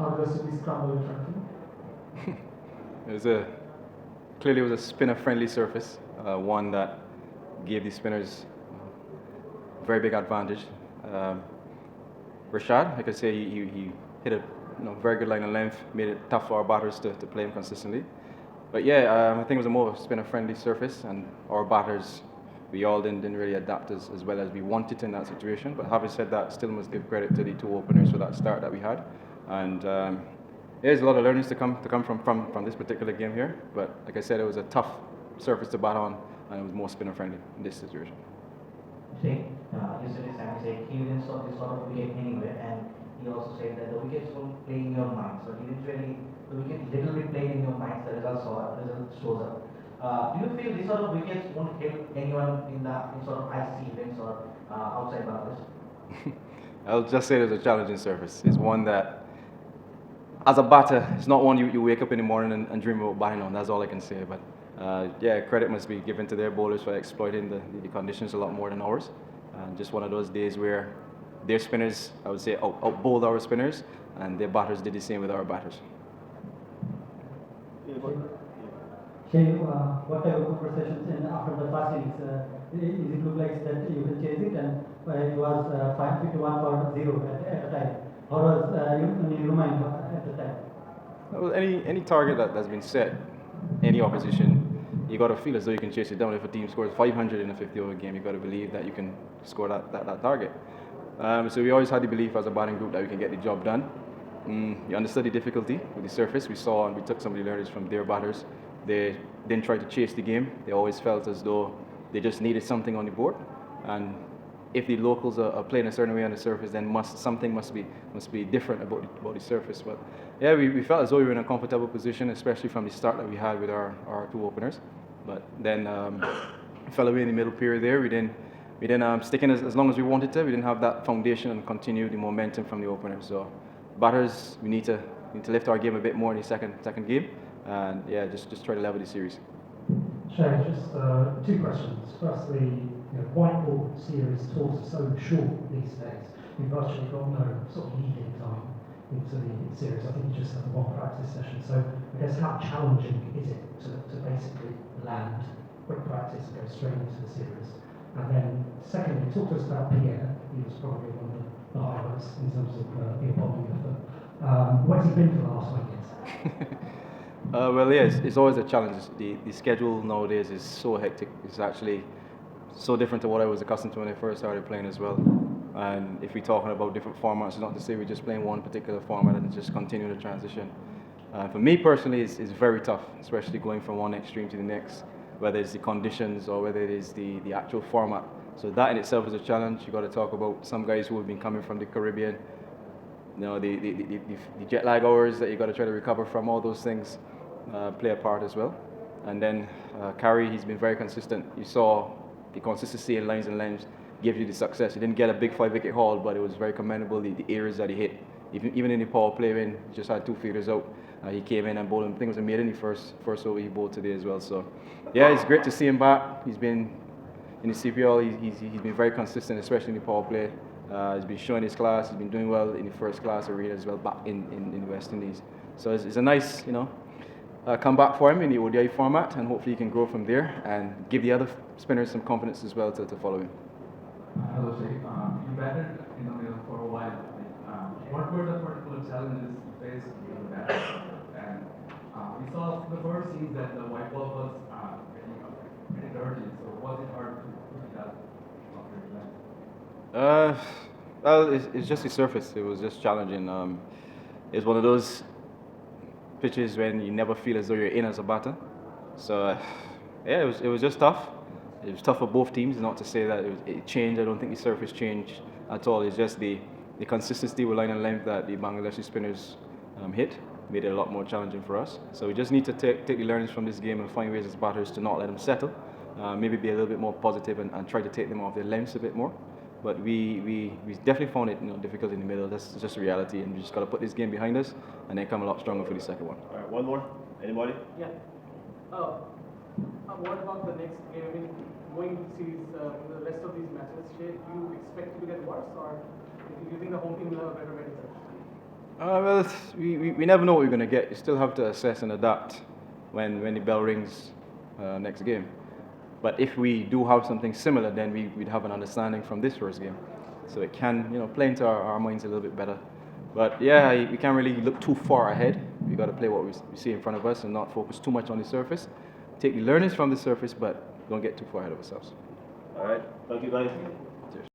how aggressively scramble you're trying to do? It was a clearly it was a spinner-friendly surface, one that gave the spinners a very big advantage. Um, Rashad, like I say, he hit a very good line of length, made it tough for our batters to play him consistently. But yeah, I think it was a more spinner-friendly surface, and our batters, we all didn't really adapt as well as we wanted in that situation. But having said that, still must give credit to the two openers for that start that we had, and there's a lot of learnings to come from this particular game here. But like I said, it was a tough surface to bat on, and it was more spinner-friendly in this situation. Shai, yesterday Sammy said he didn't saw this sort of wicket anywhere, and he also said that the wickets won't play in your mind. So he didn't really, the wicket little bit played in your mind. The result shows up. Do you feel this sort of wickets won't help anyone in sort of ICC events or outside Bangladesh? I'll just say it's a challenging surface. It's one that, as a batter, it's not one you wake up in the morning and dream about batting on. That's all I can say. But yeah, credit must be given to their bowlers for exploiting the conditions a lot more than ours. And just one of those days where their spinners, I would say, out bowled our spinners, and their batters did the same with our batters. Shai, what type of conversations in after the first innings? Is it look like that you can chase it, and it was 551 for 0 at the time. How was your mind at the time? Well, any target that's been set, any opposition, you got to feel as though you can chase it down. If a team scores 500 in a 50-over game, you got to believe that you can score that target. So we always had the belief as a batting group that we can get the job done. We understood the difficulty with the surface. We saw and we took some of the learnings from their batters. They didn't try to chase the game. They always felt as though they just needed something on the board. And if the locals are playing a certain way on the surface, then something must be different about the surface. But yeah, we felt as though we were in a comfortable position, especially from the start that we had with our two openers. But then we fell away in the middle period there. We didn't stick in as long as we wanted to. We didn't have that foundation and continue the momentum from the openers. So batters, we need to lift our game a bit more in the second game, and yeah, just try to level the series. Shai, just two questions. Firstly, white ball series tours are so short these days. You've virtually got no sort of leading time into the series. I think you just have one practice session. So I guess how challenging is it to basically land quick practice and go straight into the series? And then secondly, talk to us about Pierre. He was probably one of the highlights in terms of the bowling effort. Where's he been for the last weekend? Well, yeah, it's always a challenge. The schedule nowadays is so hectic. It's actually so different to what I was accustomed to when I first started playing as well. And if we're talking about different formats, it's not to say we're just playing one particular format and just continue the transition. For me personally, it's very tough, especially going from one extreme to the next, whether it's the conditions or whether it is the actual format. So that in itself is a challenge. You got to talk about some guys who have been coming from the Caribbean, the jet lag hours that you got to try to recover from. All those things play a part as well. And then Carey, he's been very consistent. You saw the consistency in lines and lengths give you the success. He didn't get a big 5-wicket haul, but it was very commendable, the areas that he hit. Even in the power play when he just had 2 fielders out, he came in and bowled him. I think it was a maiden in the first over he bowled today as well. So yeah, it's great to see him back. He's been in the CPL, he's been very consistent, especially in the power play. He's been showing his class. He's been doing well in the first class arena as well back in the West Indies. So it's a nice, come back for him in the ODI format, and hopefully he can grow from there and give the other spinners some confidence as well to follow him. Hello, Shai. You batted in the middle for a while. What were the particular challenges you faced in the bat? And we saw the first scenes that the white ball was getting dirty. So was it hard to pick up after it left? Well, it's just the surface. It was just challenging. It's one of those pitches when you never feel as though you're in as a batter. So yeah, it was just tough. It was tough for both teams. Not to say that it changed. I don't think the surface changed at all. It's just the consistency with line and length that the Bangladeshi spinners hit made it a lot more challenging for us. So we just need to take the learnings from this game and find ways as batters to not let them settle. Maybe be a little bit more positive and try to take them off their lengths a bit more. But we definitely found it difficult in the middle. That's just reality, and we just got to put this game behind us and then come a lot stronger for the second one. All right, one more. Anybody? Yeah. What about the next game? I mean, going to series, the rest of these matches, do you expect it to get worse, or do you think the home team will have a better Well, we never know what we're going to get. You still have to assess and adapt when the bell rings next game. But if we do have something similar, then we'd have an understanding from this first game. So it can, play into our minds a little bit better. But yeah, we can't really look too far ahead. We got to play what we see in front of us and not focus too much on the surface. Take the learnings from the surface, but don't get too far ahead of ourselves. All right. Thank you, guys.